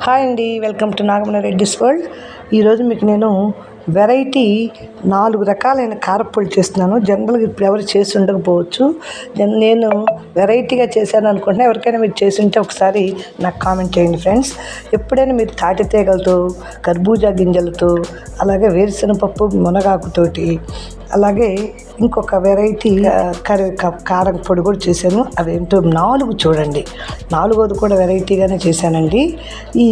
Hi అండి, welcome to నాగమణ Reddy's world. ఈరోజు మీకు నేను వెరైటీ 4 రకాలైన కారప్పొడి చేస్తున్నాను. జనరల్గా ఇప్పుడు ఎవరు చేసి ఉండకపోవచ్చు. నేను వెరైటీగా చేశాను అనుకుంటున్నా. ఎవరికైనా మీరు చేసి ఉంటే ఒకసారి నాకు కామెంట్ చేయండి ఫ్రెండ్స్. ఎప్పుడైనా మీరు తాటి తీగలతో, కర్బూజా గింజలతో, అలాగే వేరుశనగపప్పు మునగాకుతోటి, అలాగే ఇంకొక వెరైటీ కారం పొడి కూడా చేశాను. అవేంటో 4 చూడండి. 4వది కూడా వెరైటీగానే చేశానండి. ఈ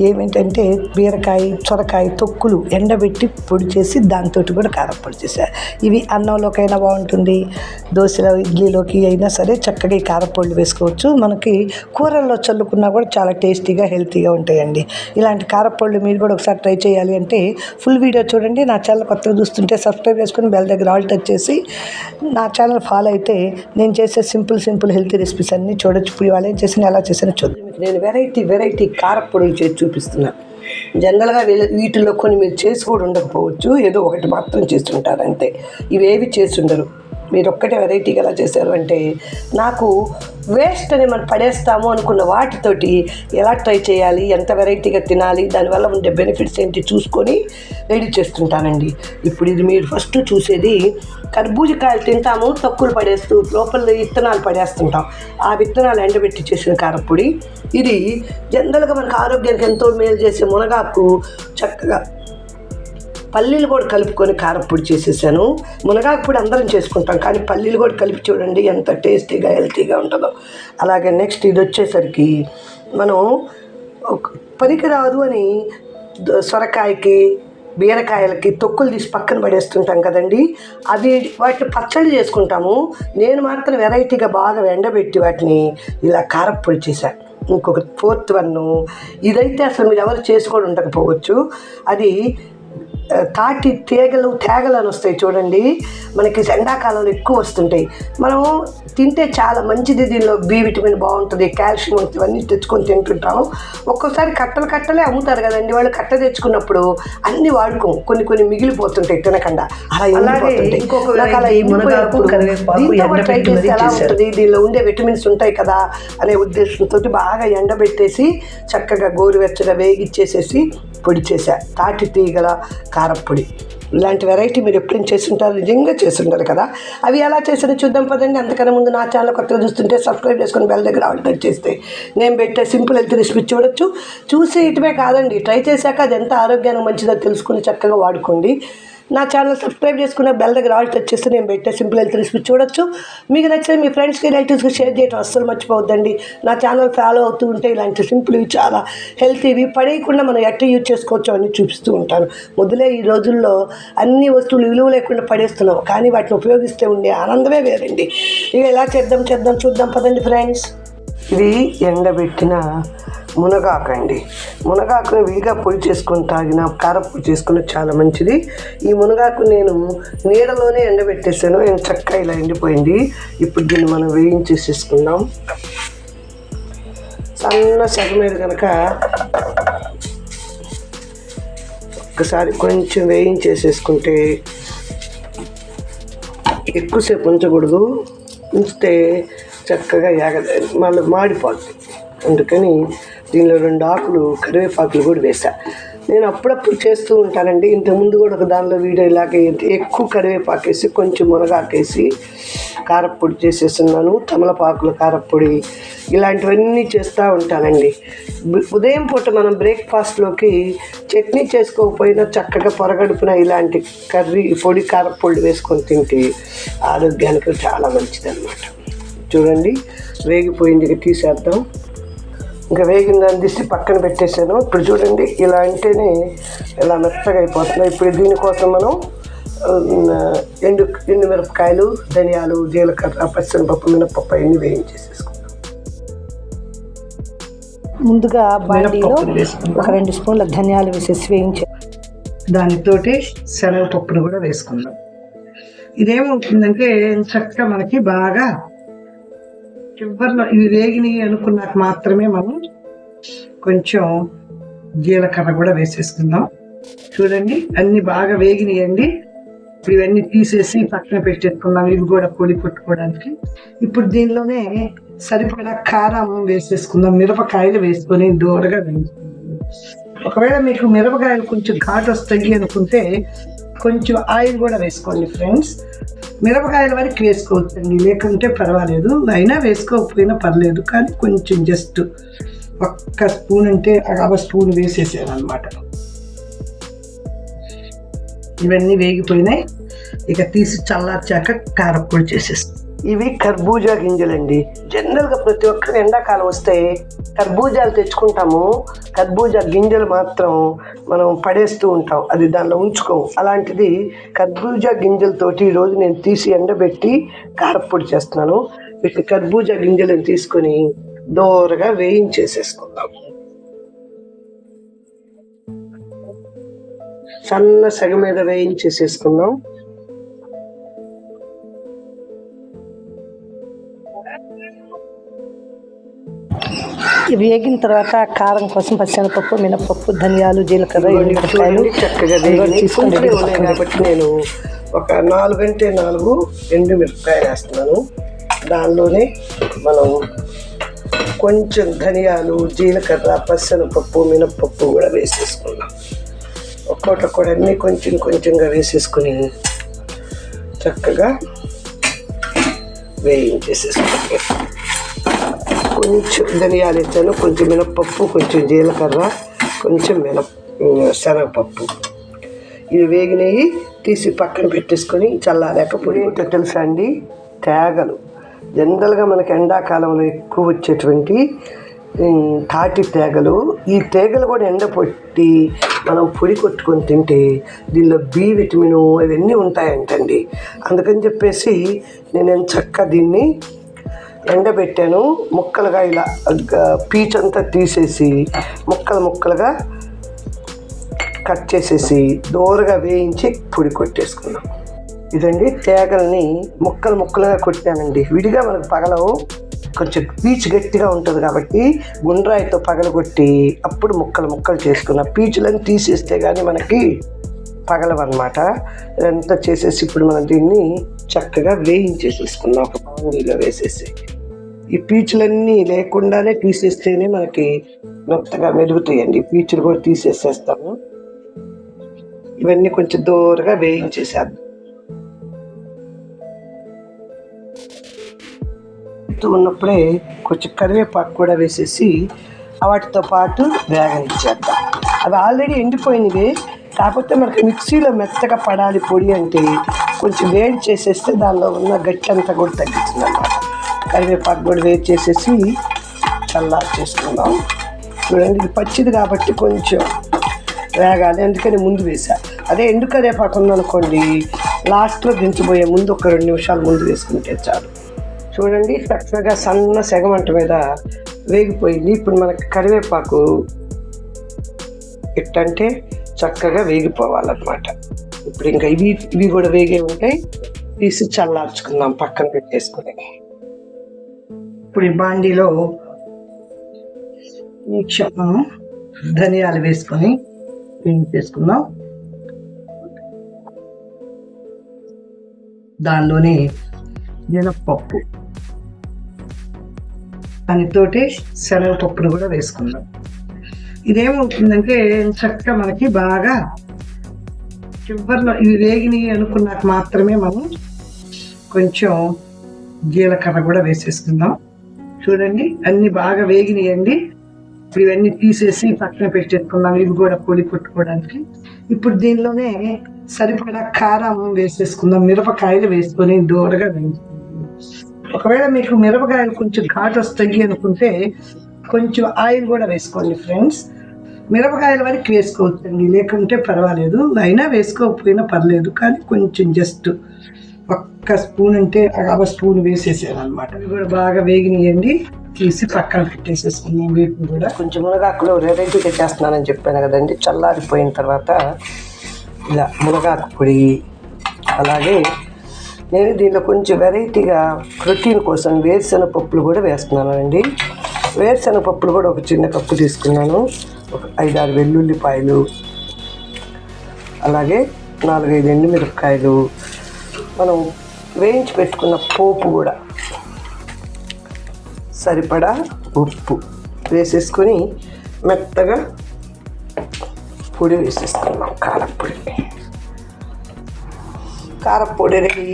ఏమేంటంటే బీరకాయ, సొరకాయ తొక్కులు ఎండబెట్టి పొడి చేసి దాంతో కూడా కారప్పొడి చేశాను. ఇవి అన్నంలోకైనా బాగుంటుంది, దోశలో ఇడ్లీలోకి అయినా సరే చక్కగా ఈ కారప్పొడులు వేసుకోవచ్చు. మనకి కూరల్లో చల్లుకున్నా కూడా చాలా టేస్టీగా హెల్తీగా ఉంటాయండి. ఇలాంటి కారప్పొడులు మీరు కూడా ఒకసారి ట్రై చేయాలి అంటే ఫుల్ వీడియో చూడండి. నా ఛానల్ కొత్తగా చూస్తుంటే సబ్స్క్రైబ్ చేసుకుని బెల్ దగ్గర ఆల్ టచ్ చేసి నా ఛానల్ ఫాలో అయితే నేను చేసే సింపుల్ హెల్తీ రెసిపీస్ అన్నీ చూడొచ్చు. ఇప్పుడు వాళ్ళు ఏం చేసినా ఎలా చేసినా చూద్దాం. నేను వెరైటీ కారప్పొడి చేసి చూపిస్తున్నా. జనరల్గా వీటిల్లో కొన్ని మీరు చేసి కూడా ఉండకపోవచ్చు, ఏదో ఒకటి మాత్రం చేస్తుంటారు అంతే. ఇవేవి చేసి ఉండరు. మీరు ఒక్కటే వెరైటీగా ఎలా చేశారు అంటే, నాకు వేస్ట్ అని మనం పడేస్తాము అనుకున్న వాటితోటి ఎలా ట్రై చేయాలి, ఎంత వెరైటీగా తినాలి, దానివల్ల ఉండే బెనిఫిట్స్ ఏంటి చూసుకొని రెడీ చేస్తుంటానండి. ఇప్పుడు ఇది మీరు ఫస్ట్ చూసేది కర్బూజకాయలు తింటాము, తొక్కులు పడేస్తూ లోపల విత్తనాలు పడేస్తుంటాం. ఆ విత్తనాలు ఎండబెట్టి చేసిన కారప్పొడి ఇది. జనరల్గా మనకు ఆరోగ్యానికి ఎంతో మేలు చేసే మునగాకు చక్కగా పల్లీలు కూడా కలుపుకొని కారప్పొడి చేసేసాను. మునగాకు పొడి అందరం చేసుకుంటాం, కానీ పల్లీలు కూడా కలిపి చూడండి ఎంత టేస్టీగా హెల్తీగా ఉంటుందో. అలాగే నెక్స్ట్ ఇది వచ్చేసరికి మనం పనికిరాదు అని సొరకాయకి, బీరకాయలకి తొక్కులు తీసి పక్కన పడేస్తుంటాం కదండి, అవి వాటిని పచ్చడి చేసుకుంటాము. నేను మాత్రం వెరైటీగా బాగా ఎండబెట్టి వాటిని ఇలా కారప్పొడి చేశాను. ఇంకొక 4th వన్, ఇదైతే అసలు మీరు ఎవరు చేసుకోవడం ఉండకపోవచ్చు. అది తాటి తేగలు అని వస్తాయి చూడండి, మనకి ఎండాకాలంలో ఎక్కువ వస్తుంటాయి. మనం తింటే చాలా మంచిది. దీనిలో బి విటమిన్ బాగుంటుంది, కాల్షియం ఉంటుంది, ఇవన్నీ తెచ్చుకొని తింటుంటాం. ఒక్కోసారి కట్టలే అమ్ముతారు కదండి, వాళ్ళు కట్ట తెచ్చుకున్నప్పుడు అన్ని వాడుకోం, కొన్ని మిగిలిపోతుంటాయి తినకుండా, అలా ఎండిపోతుంటాయి. ట్రై చేస్తే ఎలా ఉంటుంది, దీనిలో ఉండే విటమిన్స్ ఉంటాయి కదా అనే ఉద్దేశంతో బాగా ఎండబెట్టేసి చక్కగా గోరువెచ్చగా వేగిచ్చేసేసి పొడి చేశా. తాటి తీగల కారప్పొడి. ఇలాంటి వెరైటీ మీరు ఎప్పుడైనా చేస్తుంటారు, నిజంగా చేస్తుంటారు కదా. అవి ఎలా చేసారో చూద్దాం పదండి. అంతకన్నా ముందు నా ఛానల్ కొత్తగా చూస్తుంటే సబ్స్క్రైబ్ చేసుకొని బెల్ దగ్గర ఆల్ టచ్ చేస్తే నేను పెట్టే సింపుల్ హెల్త్ రెసిపీ చూడొచ్చు. చూసి ఇటువే కాదండి, ట్రై చేశాక అది ఎంత ఆరోగ్యానికి మంచిదో తెలుసుకుని చక్కగా వాడుకోండి. నా ఛానల్ సబ్స్క్రైబ్ చేసుకున్న బెల్ దగ్గర ఆల్ టచ్ చేస్తే నేను పెట్టే సింపుల్ హెల్త్ రెసిపీ చూడొచ్చు. మీకు నచ్చితే మీ ఫ్రెండ్స్కి, రిలేటివ్స్కి షేర్ చేయడం అస్సలు మర్చిపోవద్దండి. నా ఛానల్ ఫాలో అవుతూ ఉంటే ఇలాంటి సింపుల్వి చాలా హెల్తీవి పడేయకుండా మనం ఎట్లా యూజ్ చేసుకోవచ్చు అని చూపిస్తూ ఉంటాను. మొదలే ఈ రోజుల్లో అన్ని వస్తువులు విలువ లేకుండా పడేస్తున్నాం, కానీ వాటిని ఉపయోగిస్తే ఉండే ఆనందమే వేరండి. ఇక ఎలా చేద్దాం చూద్దాం పదండి ఫ్రెండ్స్. ఇది ఎండబెట్టిన మునగాకు అండి. మునగాకుని విడిగా పొడి చేసుకొని తాగిన, కారప్పొడి చేసుకుని చాలా మంచిది. ఈ మునగాకు నేను నీడలోనే ఎండబెట్టేసాను, నేను చక్కగా ఇలా ఎండిపోయింది. ఇప్పుడు దీన్ని మనం వేయించేసేసుకుందాం. సన్న సగ మీద కనుక ఒక్కసారి కొంచెం వేయించేసేసుకుంటే, ఎక్కువసేపు ఉంచకూడదు, ఉంచితే చక్కగా మళ్ళీ మాడిపోతుంది. అందుకని దీనిలో 2 ఆకులు కరివేపాకులు కూడా వేసా. నేను అప్పుడప్పుడు చేస్తూ ఉంటానండి. ఇంతకుముందు కూడా ఒక దానిలో వీడియో ఇలాగే ఎక్కువ కరివేపాకు వేసి కొంచెం మునగాకేసి కారప్పొడి చేసేస్తున్నాను. తమలపాకుల కారప్పొడి ఇలాంటివన్నీ చేస్తూ ఉంటానండి. ఉదయం పూట మనం బ్రేక్ఫాస్ట్లోకి చట్నీ చేసుకోకపోయినా చక్కగా పొరగడుపున ఇలాంటి పొడి కారప్పొడి వేసుకొని తింటే ఆరోగ్యానికి చాలా మంచిదన్నమాట. చూడండి వేగిపోయింది, ఇక తీసేద్దాం. ఇంకా వేగిందని తీసి పక్కన పెట్టేశాను. ఇప్పుడు చూడండి ఇలా అంటేనే ఇలా మెత్తగా అయిపోతుంది. ఇప్పుడు దీనికోసం మనం ఎండు మిరపకాయలు, ధనియాలు, జీలకర్ర, పచ్చిశనగపప్పు, మినపప్పు అన్నీ వేయించేసేసుకుంటాం. ముందుగా బాండీలో ఒక 2 స్పూన్ల ధనియాలు వేసేసి వేయించాం. దానితోటి శనగపప్పును కూడా వేసుకుందాం. ఇదేమవుతుందంటే చక్కగా మనకి బాగా చివరిలో ఇవి వేగినాయి అనుకున్నాక మాత్రమే మనం కొంచెం జీలకర్ర కూడా వేసేసుకుందాం. చూడండి అన్ని బాగా వేగినాయండి. ఇప్పుడు ఇవన్నీ తీసేసి పక్కన పెట్టేసుకుందాం, ఇవి కూడా పొడి కొట్టుకోవడానికి. ఇప్పుడు దీనిలోనే సరిపడా కారం వేసేసుకుందాం. మిరపకాయలు వేసుకొని దూరగా వేయించుకుందాం. ఒకవేళ మీకు మిరపకాయలు కొంచెం ఘాటు వస్తాయి అనుకుంటే కొంచెం ఆయిల్ కూడా వేసుకోండి ఫ్రెండ్స్. మిరపకాయల వరకు వేసుకోవచ్చండి, లేకుంటే పర్వాలేదు. అయినా వేసుకోకపోయినా పర్లేదు, కానీ కొంచెం జస్ట్ ఒక్క స్పూన్ అంటే అర స్పూన్ వేసేసాను అనమాట. ఇవన్నీ వేగిపోయినాయి. ఇక తీసి చల్లార్చాక కారప్పొడి చేసేస్తాం. ఇవి కర్బూజా గింజలండి. జనరల్గా ప్రతి ఒక్కరు ఎండాకాలం వస్తే కర్బూజాలు తెచ్చుకుంటాము, కర్బూజా గింజలు మాత్రం మనం పడేస్తూ ఉంటాం, అది దానిలో ఉంచుకోము. అలాంటిది కర్బూజా గింజలతోటి ఈరోజు నేను తీసి ఎండబెట్టి కారప్పొడి చేస్తున్నాను. వీటి కర్బూజా గింజలను తీసుకొని దోరగా వేయించేసేసుకుందాం. సన్న సెగ మీద వేయించేసేసుకుందాం. ఇవి వేగిన తర్వాత కారం కోసం పచ్చెనపప్పు, మినపప్పు, ధనియాలు, జీలకర్ర, ఎండుమిరపకాయలు చక్కగా తీసుకుంటే కాబట్టి నేను ఒక 4 అంటే 4 ఎండుమిరపకాయలు వేస్తున్నాను. దానిలోనే మనం కొంచెం ధనియాలు, జీలకర్ర, పచ్చెనపప్పు, మినపప్పు కూడా వేసేసుకున్నాం. ఒక్కొక్కటి అన్నీ కొంచెం కొంచెంగా వేసేసుకుని చక్కగా వేయించేసేసుకుంటాం. కొంచెం ధనియాలు వేసాను, కొంచెం మినపప్పు, కొంచెం జీలకర్ర, కొంచెం శనగపప్పు. ఇవి వేగినవి తీసి పక్కన పెట్టేసుకొని చల్లారాక పొడి. ఏంటో తెలుసా అండి, తేగలు. జనరల్గా మనకి ఎండాకాలంలో ఎక్కువ వచ్చేటువంటి తాటి తేగలు. ఈ తేగలు కూడా ఎండపొట్టి మనం పొడి కొట్టుకొని తింటే దీనిలో బి విటమిన్ అవన్నీ ఉంటాయంటండి. అందుకని చెప్పేసి నేను చక్కగా దీన్ని ఎండబెట్టాను. ముక్కలుగా ఇలా పీచంతా తీసేసి ముక్కలుగా కట్ చేసేసి దూరగా వేయించి పొడి కొట్టేసుకున్నాం. ఇదండి తేగల్ని ముక్కలుగా కొట్టానండి. విడిగా మనకు పగలవు, కొంచెం పీచు గట్టిగా ఉంటుంది కాబట్టి గుండ్రాయితో పగలగొట్టి అప్పుడు ముక్కలు చేసుకున్న పీచులను తీసేస్తే కానీ మనకి పగలవన్నమాట. ఇదంతా చేసేసి ఇప్పుడు మనం దీన్ని చక్కగా వేయించేసేసుకున్నాం. ఒక బాండీలో వేసేసి ఈ పీచులన్నీ లేకుండానే తీసేస్తేనే మనకి మెత్తగా మెరుగుతాయండి. పీచులు కూడా తీసేసేస్తాము. ఇవన్నీ కొంచెం దూరగా వేయించేసేద్దాం. ఉన్నప్పుడే కొంచెం కరివేపాకు కూడా వేసేసి వాటితో పాటు వేగనిచ్చేద్దాం. అవి ఆల్రెడీ ఎండిపోయినవి, కాకపోతే మనకి మిక్సీలో మెత్తగా పడాలి పొడి అంటే కొంచెం వేడి చేసేస్తే దానిలో ఉన్న గట్టి అంతా కూడా తగ్గుతుంది అన్నమాట. కరివేపాకు కూడా వేడి చేసేసి చల్లారి చేసుకుందాం. చూడండి, ఇది పచ్చిది కాబట్టి కొంచెం వేగాలి, అందుకని ముందు వేసా. అదే ఎండు కరివేపాకు ఉందనుకోండి, లాస్ట్లో దించబోయే ముందు ఒక 2 నిమిషాలు ముందు వేసుకుంటే చాలు. చూడండి, చక్కగా సన్న సెగమంట మీద వేగిపోయింది. ఇప్పుడు మనకి కరివేపాకు ఎట్టంటే చక్కగా వేగిపోవాలన్నమాట. ఇప్పుడు ఇంకా ఇవి కూడా వేగే ఉంటాయి. తీసి చల్లార్చుకుందాం, పక్కన పెట్టేసుకుని. ఇప్పుడు ఈ బాండీలో ఈ క్షణం ధనియాలు వేసుకొని వేయించేసుకుందాం. దానిలోనే మినపప్పు, దానితోటి శనగపప్పును కూడా వేసుకుందాం. ఇదేమవుతుందంటే చక్కగా మనకి బాగా చివరిలో ఇవి వేగినాయి అనుకున్నాక మాత్రమే మనం కొంచెం జీలకర్ర కూడా వేసేసుకుందాం. చూడండి, అన్నీ బాగా వేగినాయండి. ఇప్పుడు ఇవన్నీ తీసేసి పక్కన పెట్టేసుకుందాం. ఇవి కూడా పొడి కొట్టుకోవడానికి. ఇప్పుడు దీనిలోనే సరిపడా కారం వేసేసుకుందాం. మిరపకాయలు వేసుకొని దూరగా వేయించుకుందాం. ఒకవేళ మీకు మిరపకాయలు కొంచెం ఘాటు వస్తాయి అనుకుంటే కొంచెం ఆయిల్ కూడా వేసుకోండి ఫ్రెండ్స్. మిరపకాయల వరకు వేసుకోవచ్చండి, లేకుంటే పర్వాలేదు. అయినా వేసుకోకపోయినా పర్లేదు, కానీ కొంచెం జస్ట్ ఒక్క స్పూన్ అంటే అర స్పూన్ వేసేసాను అనమాట. ఇవి కూడా బాగా వేగినాయండి. తీసి పక్కన పెట్టేసేసుకున్నాం. వీటిని కూడా కొంచెం మునగాకులో వెరైటీగా చేస్తున్నానని చెప్పాను కదండి. చల్లారిపోయిన తర్వాత ఇలా మునగాకు పొడి, అలాగే నేను దీనిలో కొంచెం వెరైటీగా ప్రోటీన్ కోసం వేరుశనగపప్పులు కూడా వేస్తున్నాను అండి. వేరుశనగపప్పులు కూడా ఒక చిన్న కప్పు తీసుకున్నాను. ఒక 5-6 వెల్లుల్లిపాయలు, అలాగే 4-5 ఎండుమిరపకాయలు, మనం వేయించి పెట్టుకున్న పోపు కూడా సరిపడా ఉప్పు వేసేసుకొని మెత్తగా పొడి వేసేసుకున్నాం. కారపొడి రెడీ.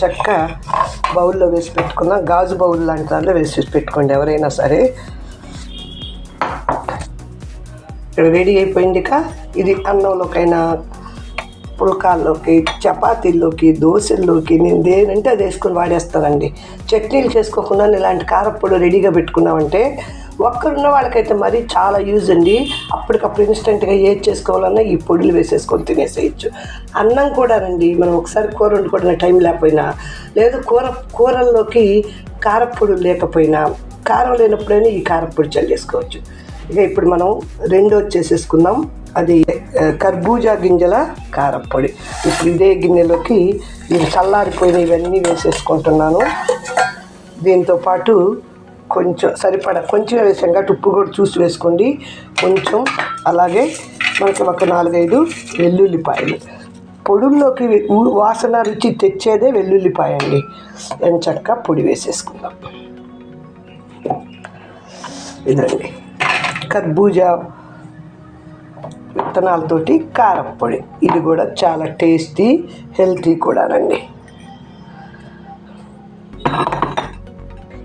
చక్క బౌల్లో వేసి పెట్టుకున్నాం. గాజు బౌల్ లాంటి దాంట్లో వేసి పెట్టుకోండి ఎవరైనా సరే. రెడీ అయిపోయింది. ఇది అన్నంలోకైనా, పుల్కాల్లోకి, చపాతీల్లోకి, దోశల్లోకి నేను దేనంటే అది వేసుకొని వాడేస్తానండి. చట్నీలు చేసుకోకుండా ఇలాంటి కారపొడి రెడీగా పెట్టుకున్నామంటే ఒక్కరున్న వాళ్ళకైతే మరీ చాలా యూజ్ అండి. అప్పటికప్పుడు ఇన్స్టెంట్గా ఏది చేసుకోవాలన్నా ఈ పొడులు వేసేసుకొని తినేసేయచ్చు. అన్నం కూడా రండి, మనం ఒకసారి కూర వండుకోవడానికి టైం లేకపోయినా, లేదు కూరల్లోకి కారపొడి లేకపోయినా, కారం లేనప్పుడైనా ఈ కారపొడి చల్లేసుకోవచ్చు. ఇక ఇప్పుడు మనం రెండోది చేసేసుకుందాం. అది కర్బూజా గింజల కారపొడి. ఇప్పుడు ఇదే గిన్నెలోకి ఇవి చల్లారిపోయిన ఇవన్నీ వేసేసుకుంటున్నాను. దీంతో పాటు కొంచెం సరిపడా కొంచెం వేసాం కాబట్టి ఉప్పు కూడా చూసి వేసుకోండి కొంచెం. అలాగే మనకి ఒక 4-5 వెల్లుల్లిపాయలు. పొడుల్లోకి వాసన రుచి తెచ్చేదే వెల్లుల్లిపాయ అండి. ఎంచక్కా పొడి వేసేసుకుందాం. ఇదండి కర్బూజా విత్తనాలతోటి కారపొడి. ఇది కూడా చాలా టేస్టీ, హెల్తీ కూడానండి.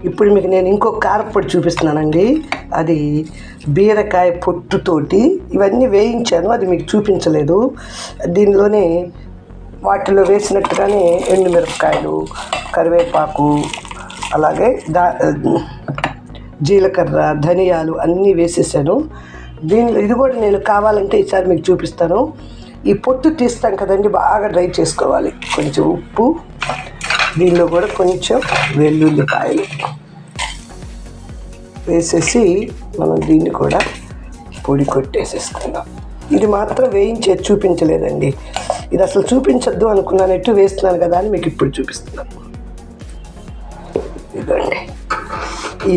ఇప్పుడు మీకు నేను ఇంకొక కారపొడి చూపిస్తున్నానండి. అది బీరకాయ పొట్టుతోటి ఇవన్నీ వేయించాను, అది మీకు చూపించలేదు. దీనిలోనే వాటిలో వేసినట్టుగానే ఎండుమిరపకాయలు, కరివేపాకు, అలాగే జీలకర్ర, ధనియాలు అన్నీ వేసేసాను. దీనిలో ఇది కూడా నేను కావాలంటే ఈసారి మీకు చూపిస్తాను. ఈ పొట్టు తీస్తాం కదండి, బాగా డ్రై చేసుకోవాలి. కొంచెం ఉప్పు, దీనిలో కూడా కొంచెం వెల్లుల్లిపాయలు వేసేసి మనం దీన్ని కూడా పొడి కొట్టేసేసుకుందాం. ఇది మాత్రం వేయించేది చూపించలేదండి. ఇది అసలు చూపించద్దు అనుకున్నాను, ఎటు వేస్తున్నాను కదా అని మీకు ఇప్పుడు చూపిస్తున్నాను. ఇదండి,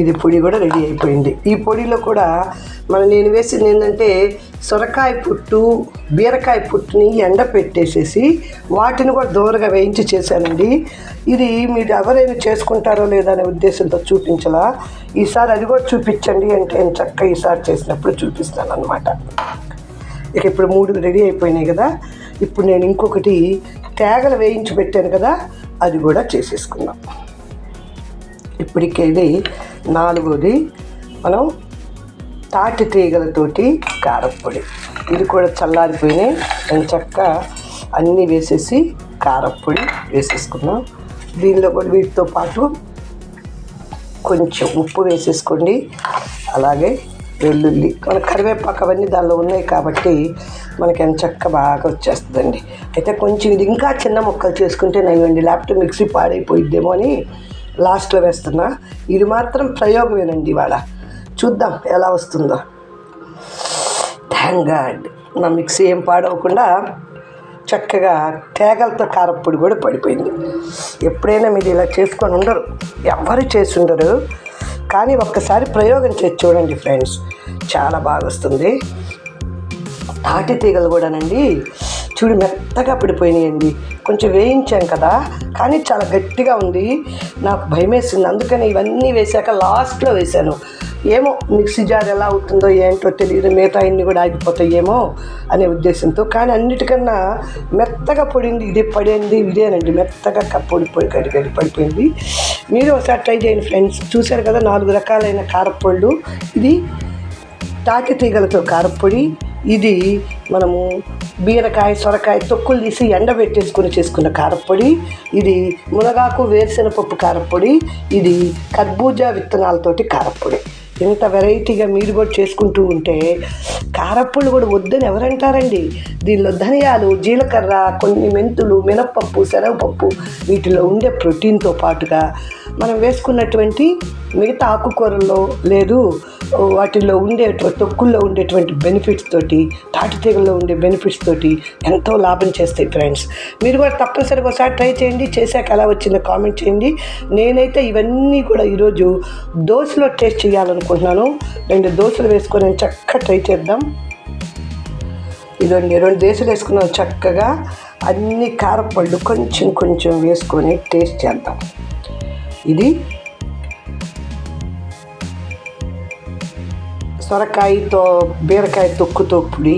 ఇది పొడి కూడా రెడీ అయిపోయింది. ఈ పొడిలో కూడా నేను వేసింది ఏంటంటే సొరకాయ పుట్టు, బీరకాయ పుట్టుని ఎండపెట్టేసేసి వాటిని కూడా దూరగా వేయించి చేశానండి. ఇది మీరు ఎవరైనా చేసుకుంటారో లేదా అనే ఉద్దేశంతో చూపించలా. ఈసారి అది కూడా చూపించండి అంటే నేను చక్కగా ఈసారి చేసినప్పుడు చూపిస్తాను అన్నమాట. ఇక ఇప్పుడు 3 రెడీ అయిపోయినాయి కదా. ఇప్పుడు నేను ఇంకొకటి తేగలు వేయించి పెట్టాను కదా, అది కూడా చేసేసుకుందాం. ఇప్పటికే ఇది 4వది. మనం తాటి తీగలతోటి కారపొడి. ఇది కూడా చల్లారిపోయినాయి. నేను చక్కగా అన్నీ వేసేసి కారపొడి వేసేసుకున్నాం. దీనిలో కూడా వీటితో పాటు కొంచెం ఉప్పు వేసేసుకోండి. అలాగే వెల్లుల్లి, మన కరివేపాకు అవన్నీ దానిలో ఉన్నాయి కాబట్టి మనకి ఎంచక్క బాగా వచ్చేస్తుందండి. అయితే కొంచెం ఇది ఇంకా చిన్న ముక్కలు చేసుకుంటే నయ్యండి, లేకపోతే మిక్సీ పాడైపోయిద్దేమో అని లాస్ట్లో వేస్తున్నా. ఇది మాత్రం ప్రయోగమేనండి ఇవాళ. చూద్దాం ఎలా వస్తుందో. థ్యాంక్ గాడ్ నా మిక్సీ ఏం పాడవకుండా చక్కగా తేగలతో కారపొడి కూడా పడిపోయింది. ఎప్పుడైనా మీరు ఇలా చేసుకొని ఉండరు, ఎవరు చేసి ఉండరు, కానీ ఒక్కసారి ప్రయోగం చేసి చూడండి ఫ్రెండ్స్, చాలా బాగా వస్తుంది. తాటి తీగలు కూడానండి చూడు మెత్తగా పడిపోయినాయండి. కొంచెం వేయించాం కదా, కానీ చాలా గట్టిగా ఉంది. నాకు భయం వేసింది, అందుకని ఇవన్నీ వేసాక లాస్ట్లో వేశాను. ఏమో మిక్సీ జార్ ఎలా అవుతుందో ఏంటో తెలియదు, మిగతా అన్నీ కూడా ఆగిపోతాయేమో అనే ఉద్దేశంతో. కానీ అన్నిటికన్నా మెత్తగా పొడింది ఇదేనండి, మెత్తగా పొడి గడి పడిపోయింది. మీరు ఒకసారి ట్రై చేయండి ఫ్రెండ్స్. చూశారు కదా 4 రకాలైన కారపొళ్ళు. ఇది తాటి తీగలతో కారపొడి, ఇది మనము బీరకాయ, సొరకాయ తొక్కులు తీసి ఎండబెట్టేసుకొని చేసుకున్న కారపొడి, ఇది మునగాకు, వేరుశెనగపప్పు కారపొడి, ఇది కర్బూజా విత్తనాలతోటి కారపొడి. ఇంత వెరైటీగా మీరు కూడా చేసుకుంటూ ఉంటే కారపొడి కూడా వద్దని ఎవరంటారండి. దీనిలో ధనియాలు, జీలకర్ర, కొన్ని మెంతులు, మినప్పప్పు, శనగపప్పు, వీటిలో ఉండే ప్రోటీన్తో పాటుగా మనం వేసుకున్నటువంటి మిగతా ఆకుకూరల్లో లేదు వాటిల్లో తొక్కుల్లో ఉండేటువంటి బెనిఫిట్స్ తోటి, తాటి తీగల్లో ఉండే బెనిఫిట్స్ తోటి ఎంతో లాభం చేస్తాయి ఫ్రెండ్స్. మీరు కూడా తప్పనిసరిగా ఒకసారి ట్రై చేయండి. చేశాక ఎలా వచ్చిందో కామెంట్ చేయండి. నేనైతే ఇవన్నీ కూడా ఈరోజు దోశలో టేస్ట్ చేయాలనుకుంటున్నాను. 2 దోశలు వేసుకొని చక్కగా ట్రై చేద్దాం. ఇదండి 2 దోశలు వేసుకున్నాం. చక్కగా అన్ని కారపళ్ళు కొంచెం వేసుకొని టేస్ట్ చేద్దాం. ఇది సొరకాయతో బీరకాయ తొక్కుతో పొడి,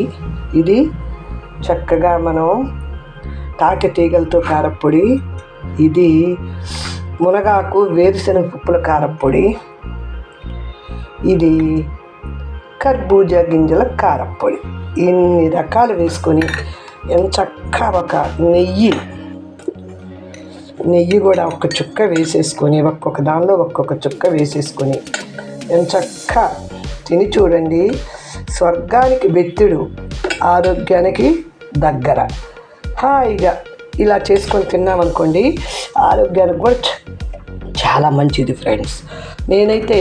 ఇది చక్కగా మనం తాటి తీగలతో కారపొడి, ఇది మునగాకు వేరుశనగ పప్పుల కారపొడి, ఇది కర్బూజా గింజల కారపొడి. ఇన్ని రకాలు వేసుకొని ఎంచక్కా ఒక నెయ్యి కూడా ఒక్క చుక్క వేసేసుకొని ఒక్కొక్క దానిలో ఒక్కొక్క చుక్క వేసేసుకొని ఎంచక్కా తిని చూడండి. స్వర్గానికి బెత్తుడు, ఆరోగ్యానికి దగ్గర. హాయిగా ఇలా చేసుకొని తిన్నామనుకోండి, ఆరోగ్యానికి కూడా చాలా మంచిది ఫ్రెండ్స్. నేనైతే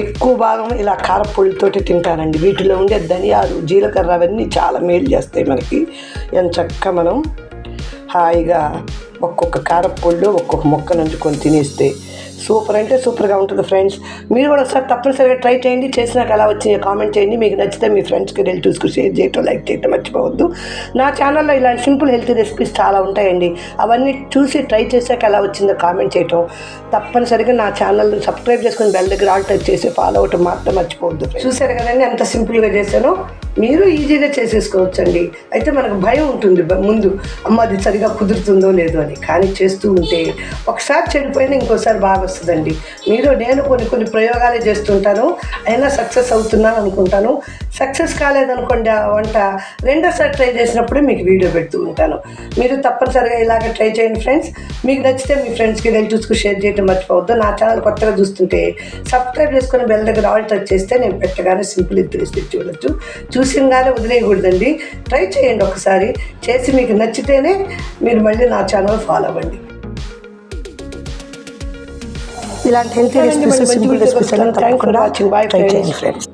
ఎక్కువ భాగం ఇలా కారపొడితోటి తింటానండి. వీటిలో ఉండే ధనియాలు, జీలకర్ర అవన్నీ చాలా మేలు చేస్తాయి మనకి. ఎంచక్కా మనం హాయిగా ఒక్కొక్క కారపొడిలో ఒక్కొక్క ముక్క నంచుకొని తినేస్తే సూపర్ అంటే సూపర్గా ఉంటుంది ఫ్రెండ్స్. మీరు కూడా ఒకసారి తప్పనిసరిగా ట్రై చేయండి. చేసినాక ఎలా వచ్చిందో కామెంట్ చేయండి. మీకు నచ్చితే మీ ఫ్రెండ్స్కి, రిలేటివ్స్కి షేర్ చేయటం, లైక్ చేయటం మర్చిపోవద్దు. నా ఛానల్లో ఇలాంటి సింపుల్ హెల్తీ రెసిపీస్ చాలా ఉంటాయండి. అవన్నీ చూసి ట్రై చేశాక ఎలా వచ్చిందో కామెంట్ చేయటం తప్పనిసరిగా నా ఛానల్ సబ్స్క్రైబ్ చేసుకుని బెల్ దగ్గర ఆల్ టచ్ చేసి ఫాలో అవటం మాత్రం మర్చిపోవద్దు. చూసారు కదండి ఎంత సింపుల్గా చేశానో. మీరు ఈజీగా చేసేసుకోవచ్చండి. అయితే మనకు భయం ఉంటుంది ముందు, అమ్మ అది సరిగా కుదురుతుందో లేదో అని. కానీ చేస్తూ ఉంటే ఒకసారి చెడిపోయినా ఇంకోసారి బాగా వస్తుందండి. నేను కొన్ని ప్రయోగాలే చేస్తుంటాను, అయినా సక్సెస్ అవుతున్నాను అనుకుంటాను. సక్సెస్ కాలేదనుకోండి ఆ వంట, రెండోసారి ట్రై చేసినప్పుడే మీకు వీడియో పెడుతూ ఉంటాను. మీరు తప్పనిసరిగా ఇలాగ ట్రై చేయండి ఫ్రెండ్స్. మీకు నచ్చితే మీ ఫ్రెండ్స్కి, రిలేటివ్స్కి షేర్ చేయడం మర్చిపోవద్దు. నా ఛానల్ కొత్తగా చూస్తుంటే సబ్స్క్రైబ్ చేసుకుని బెల్ దగ్గర ఆల్ టచ్ చేస్తే నేను పెట్టగానే సింపుల్ రెసిపీ చూడొచ్చు. చూసింగానే వదిలేయకూడదండి. ట్రై చేయండి ఒకసారి. చేసి మీకు నచ్చితేనే మీరు మళ్ళీ నా ఛానల్ ఫాలో అవ్వండి. ఇలాంటి healthy recipes, simple recipes try చేయండి ఫ్రెండ్స్.